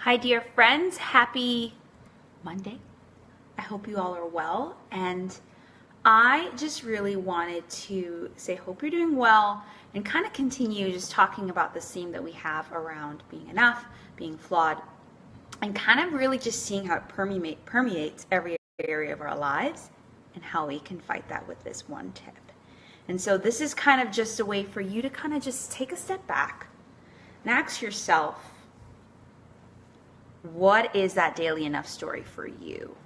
Hi, dear friends. Happy Monday. I hope you all are well. And I just really wanted to say, hope you're doing well, and kind of continue just talking about this theme that we have around being enough, being flawed, and kind of really just seeing how it permeates every area of our lives and how we can fight that with this one tip. And so this is kind of just a way for you to kind of just take a step back and ask yourself, what is that daily enough story for you?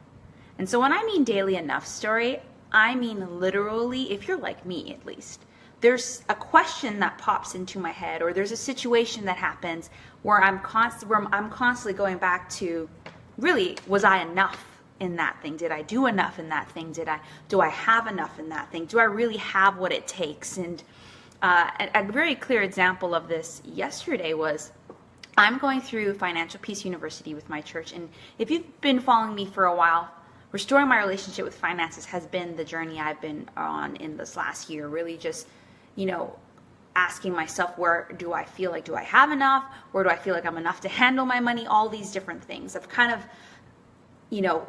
And so when I mean daily enough story, I mean literally, if you're like me at least, there's a question that pops into my head, or there's a situation that happens where I'm constantly going back to, really, was I enough in that thing? Did I do enough in that thing? Do I have enough in that thing? Do I really have what it takes? And a very clear example of this yesterday was, I'm going through Financial Peace University with my church, and if you've been following me for a while, restoring my relationship with finances has been the journey I've been on in this last year. Really just, asking myself, where do I feel like, do I have enough? Where do I feel like I'm enough to handle my money? All these different things. I've kind of,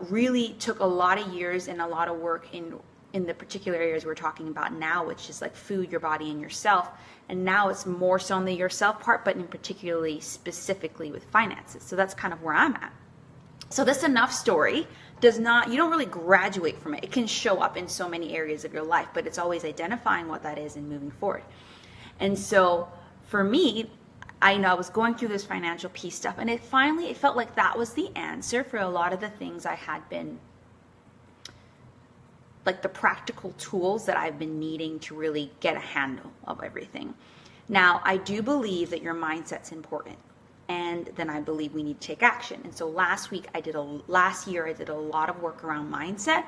really took a lot of years and a lot of work in the particular areas we're talking about now, which is like food, your body, and yourself. And now it's more so on the yourself part, but in particularly specifically with finances. So that's kind of where I'm at. So this enough story you don't really graduate from it. It can show up in so many areas of your life, but it's always identifying what that is and moving forward. And so for me, I was going through this financial peace stuff, and it felt like that was the answer for a lot of the things I had been, like the practical tools that I've been needing to really get a handle of everything. Now, I do believe that your mindset's important, and then I believe we need to take action. And so last year I did a lot of work around mindset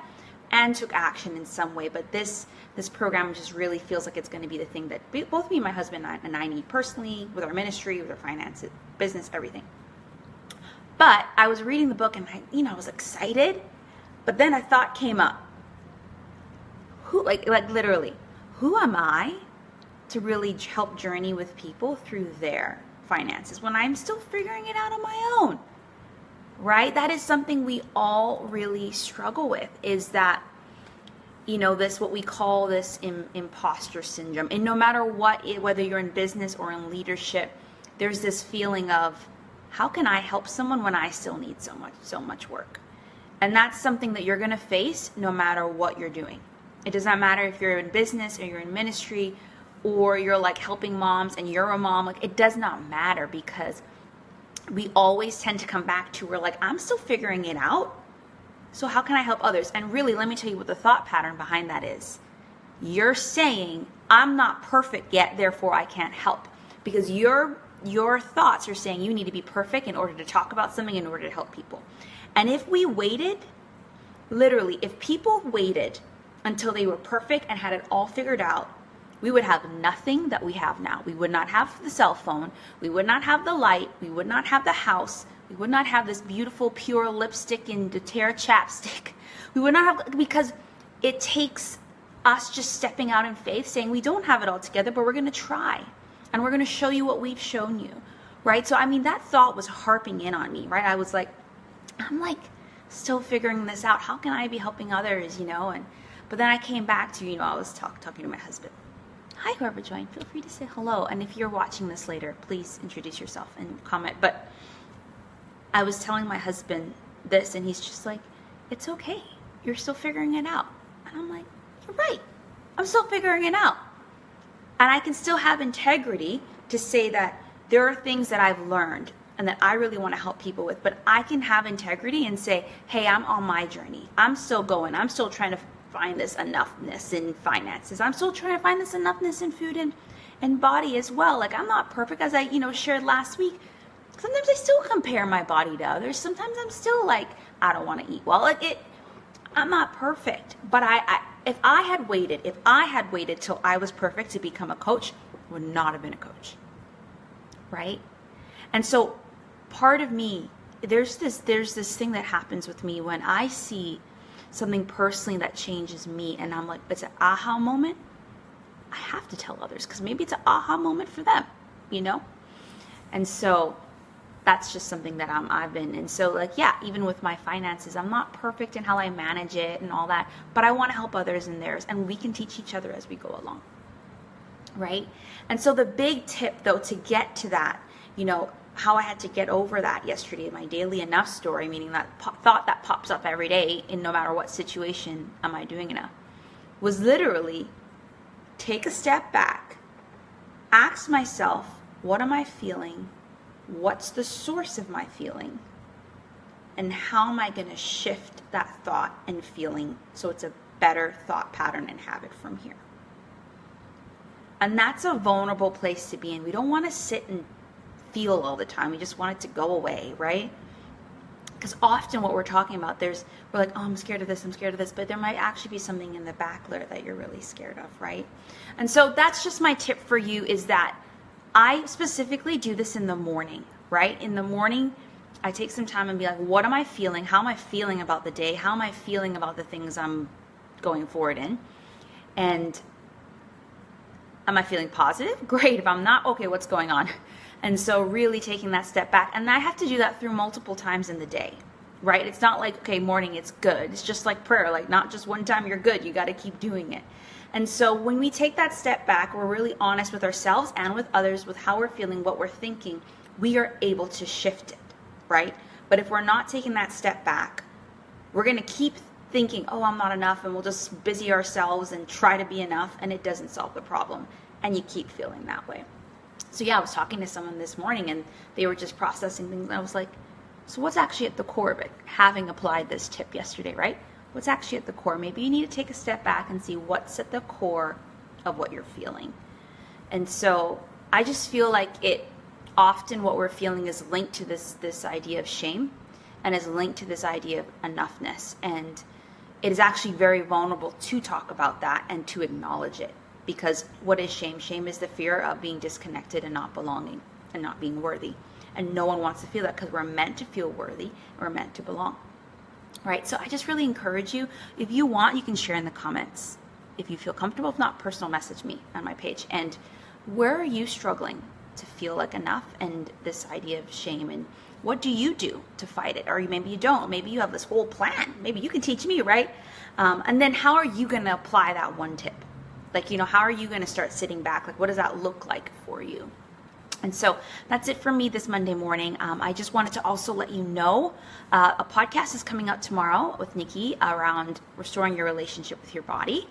and took action in some way, but this program just really feels like it's going to be the thing that both me and my husband and I need personally, with our ministry, with our finances, business, everything. But I was reading the book, and I was excited, but then a thought came up. Literally, who am I to really help journey with people through their finances when I'm still figuring it out on my own, right? That is something we all really struggle with, is that, what we call this imposter syndrome. And no matter whether you're in business or in leadership, there's this feeling of, how can I help someone when I still need so much work? And that's something that you're going to face no matter what you're doing. It does not matter if you're in business or you're in ministry or you're like helping moms and you're a mom. Like, it does not matter, because we always tend to come back to, we're like, I'm still figuring it out. So how can I help others? And really, let me tell you what the thought pattern behind that is. You're saying, I'm not perfect yet, therefore I can't help. Because your thoughts are saying you need to be perfect in order to talk about something, in order to help people. And if we waited, literally, if people waited until they were perfect and had it all figured out, we would have nothing that we have now. We would not have the cell phone. We would not have the light. We would not have the house. We would not have this beautiful, pure lipstick and doTERRA chapstick. We would not have, because it takes us just stepping out in faith, saying we don't have it all together, but we're going to try. And we're going to show you what we've shown you, right? So, that thought was harping in on me, right? I was like, I'm still figuring this out. How can I be helping others, But then I came back to, I was talking to my husband. Hi, whoever joined. Feel free to say hello. And if you're watching this later, please introduce yourself and comment. But I was telling my husband this, and he's just like, it's okay. You're still figuring it out. And I'm like, you're right. I'm still figuring it out. And I can still have integrity to say that there are things that I've learned and that I really want to help people with. But I can have integrity and say, hey, I'm on my journey. I'm still going. I'm still trying to find this enoughness in finances. I'm still trying to find this enoughness in food and body as well. Like, I'm not perfect, as I shared last week. Sometimes I still compare my body to others. Sometimes I'm still like, I don't want to eat well. I'm not perfect. But if I had waited till I was perfect to become a coach, I would not have been a coach, right? And so part of me, there's this thing that happens with me when I see something personally that changes me, and I'm like, it's an aha moment. I have to tell others, because maybe it's an aha moment for them, And so that's just something that I've been. And so like, yeah, even with my finances, I'm not perfect in how I manage it and all that, but I want to help others in theirs, and we can teach each other as we go along. Right? And so the big tip though, to get to that, you know, how I had to get over that yesterday, my daily enough story, meaning that thought that pops up every day in no matter what situation am I doing enough, was literally take a step back, ask myself, what am I feeling? What's the source of my feeling? And how am I going to shift that thought and feeling so it's a better thought pattern and habit from here? And that's a vulnerable place to be in. We don't want to sit and feel all the time. We just want it to go away, right? Because often what we're talking about, we're like, oh, I'm scared of this, but there might actually be something in the back there that you're really scared of, right? And so that's just my tip for you, is that I specifically do this in the morning, right? In the morning, I take some time and be like, what am I feeling? How am I feeling about the day? How am I feeling about the things I'm going forward in? And am I feeling positive? Great. If I'm not, okay, what's going on? And so really taking that step back. And I have to do that through multiple times in the day, right? It's not like, okay, morning, it's good. It's just like prayer, like not just one time you're good. You got to keep doing it. And so when we take that step back, we're really honest with ourselves and with others with how we're feeling, what we're thinking, we are able to shift it, right? But if we're not taking that step back, we're going to keep thinking, oh, I'm not enough, and we'll just busy ourselves and try to be enough, and it doesn't solve the problem, and you keep feeling that way. So yeah, I was talking to someone this morning, and they were just processing things, and I was like, so what's actually at the core of it? Having applied this tip yesterday, right? What's actually at the core? Maybe you need to take a step back and see what's at the core of what you're feeling. And so I just feel like often what we're feeling is linked to this idea of shame, and is linked to this idea of enoughness. And it is actually very vulnerable to talk about that and to acknowledge it. Because what is shame? Shame is the fear of being disconnected and not belonging and not being worthy. And no one wants to feel that, because we're meant to feel worthy. We're meant to belong. Right? So I just really encourage you, if you want, you can share in the comments. If you feel comfortable, if not, personal message me on my page. And where are you struggling to feel like enough, and this idea of shame, and what do you do to fight it? Or maybe you don't. Maybe you have this whole plan. Maybe you can teach me, right? And then how are you going to apply that one tip? Like, you know, how are you going to start sitting back? Like, what does that look like for you? And so that's it for me this Monday morning. I just wanted to also let you know a podcast is coming out tomorrow with Nikki around restoring your relationship with your body.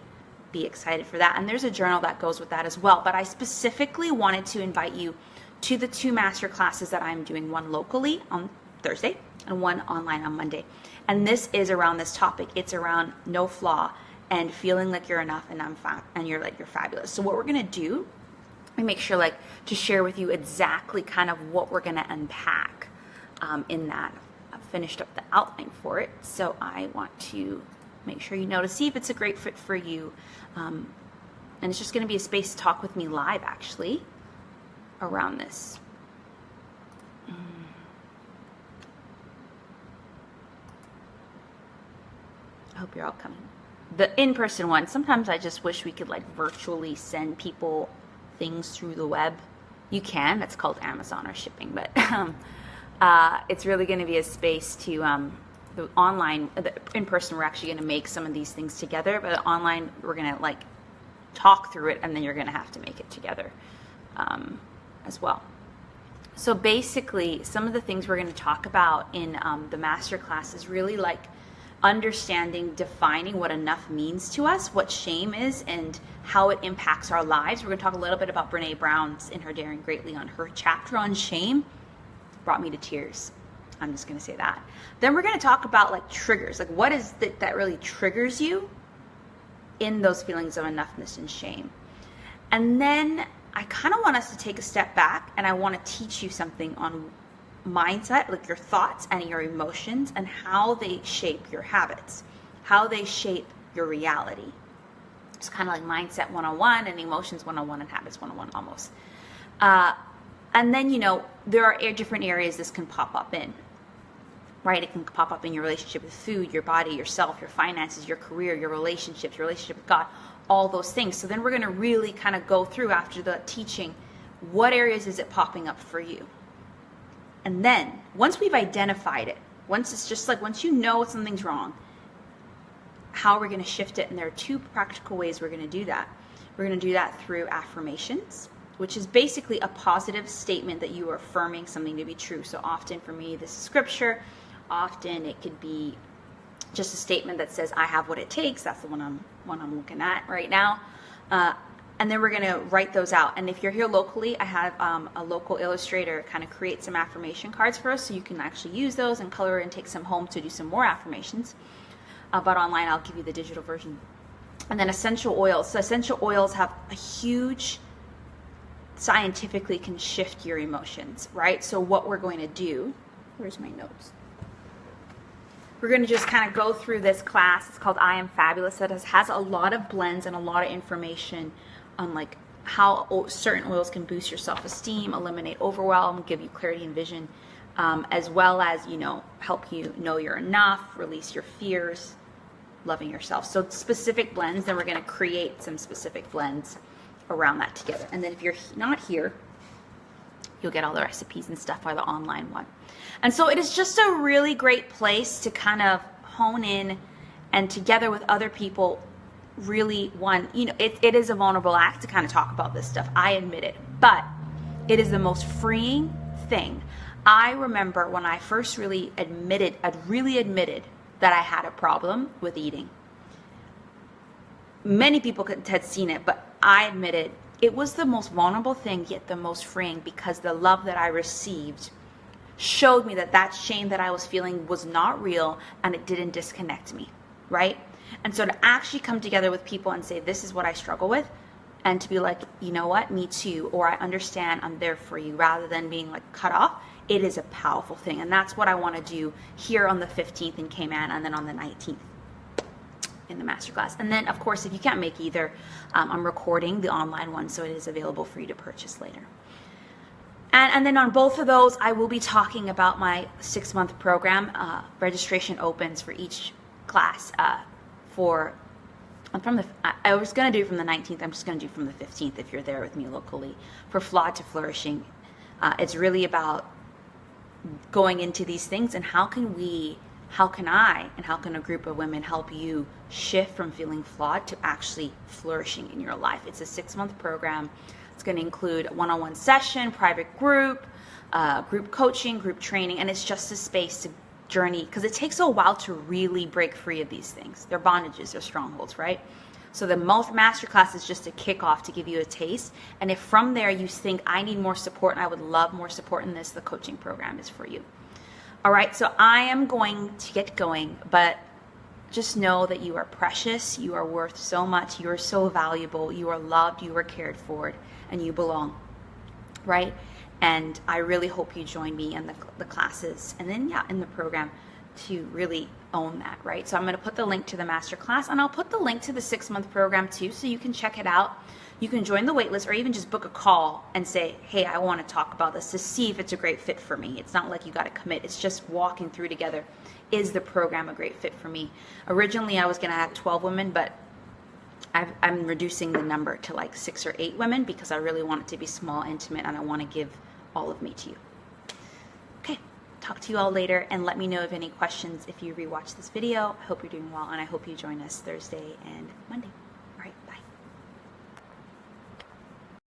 Be excited for that. And there's a journal that goes with that as well. But I specifically wanted to invite you to the 2 master classes that I'm doing, one locally on Thursday and one online on Monday. And this is around this topic. It's around no flaw and feeling like you're enough and you're fabulous. So what we're going to do, we make sure to share with you exactly kind of what we're going to unpack in that. I've finished up the outline for it. So I want to make sure you know to see if it's a great fit for you. And it's just going to be a space to talk with me live, actually, around this. I hope you're all coming. The in-person one, sometimes I just wish we could virtually send people things through the web. You can, that's called Amazon or shipping, but it's really going to be a space to the online, in person, we're actually going to make some of these things together, but online, we're going to talk through it, and then you're going to have to make it together as well. So basically, some of the things we're going to talk about in the masterclass is really understanding, defining what enough means to us, what shame is, and how it impacts our lives. We're going to talk a little bit about Brene Brown's in her Daring Greatly on her chapter on shame. Brought me to tears. I'm just going to say that. Then we're going to talk about triggers. What is it that really triggers you in those feelings of enoughness and shame? And then I kind of want us to take a step back, and I want to teach you something on mindset, your thoughts and your emotions, and how they shape your habits, how they shape your reality. It's kind of like mindset 101 and emotions 101 and habits 101 almost. And then, there are different areas this can pop up in, right? It can pop up in your relationship with food, your body, yourself, your finances, your career, your relationships, your relationship with God, all those things. So then we're going to really kind of go through after the teaching, what areas is it popping up for you? And then once we've identified it, once you know something's wrong, how we're going to shift it. And there are 2 practical ways we're going to do that. We're going to do that through affirmations, which is basically a positive statement that you are affirming something to be true. So often for me, this is scripture. Often it could be just a statement that says, I have what it takes. That's the one I'm looking at right now. And then we're going to write those out. And if you're here locally, I have a local illustrator kind of create some affirmation cards for us, so you can actually use those and color and take some home to do some more affirmations. But online, I'll give you the digital version. And then essential oils. So essential oils have a huge, scientifically can shift your emotions, right? So what we're going to do, where's my notes? We're going to just kind of go through this class. It's called I Am Fabulous. That has a lot of blends and a lot of information on like how certain oils can boost your self-esteem, eliminate overwhelm, give you clarity and vision, as well as, help you know you're enough, release your fears, loving yourself. So specific blends, then we're going to create some specific blends around that together. And then if you're not here, you'll get all the recipes and stuff by the online one. And so it is just a really great place to kind of hone in and together with other people really it is a vulnerable act to kind of talk about this stuff. I admit it, but it is the most freeing thing. I remember when I first really admitted that I had a problem with eating. Many people had seen it, but I admitted it was the most vulnerable thing, yet the most freeing, because the love that I received showed me that shame that I was feeling was not real and it didn't disconnect me, right? And so to actually come together with people and say, this is what I struggle with, and to be like, you know what, me too, or I understand, I'm there for you, rather than being like cut off, it is a powerful thing. And that's what I want to do here on the 15th in Cayman, and then on the 19th in the masterclass. And then, of course, if you can't make either, I'm recording the online one, so it is available for you to purchase later. And then on both of those, I will be talking about my 6-month program. Registration opens for each class I was going to do from the 19th. I'm just going to do from the 15th if you're there with me locally for Flawed to Flourishing. It's really about going into these things and how can I and how can a group of women help you shift from feeling flawed to actually flourishing in your life. It's a 6-month program. It's going to include a one-on-one session, private group coaching, group training, and it's just a space to journey, because it takes a while to really break free of these things. They're bondages, they're strongholds, right? So the masterclass is just a kickoff to give you a taste. And if from there you think, I need more support and I would love more support in this, the coaching program is for you. All right, so I am going to get going, but just know that you are precious, you are worth so much, you are so valuable, you are loved, you are cared for, and you belong, right? And I really hope you join me in the classes and then, in the program to really own that, right? So I'm going to put the link to the masterclass, and I'll put the link to the 6-month program too, so you can check it out. You can join the waitlist or even just book a call and say, hey, I want to talk about this to see if it's a great fit for me. It's not like you got to commit. It's just walking through together. Is the program a great fit for me? Originally, I was going to have 12 women, but I'm reducing the number to like 6 or 8 women because I really want it to be small, intimate, and I want to give all of me to you. Okay, talk to you all later, and let me know of any questions if you rewatch this video. I hope you're doing well, and I hope you join us Thursday and Monday.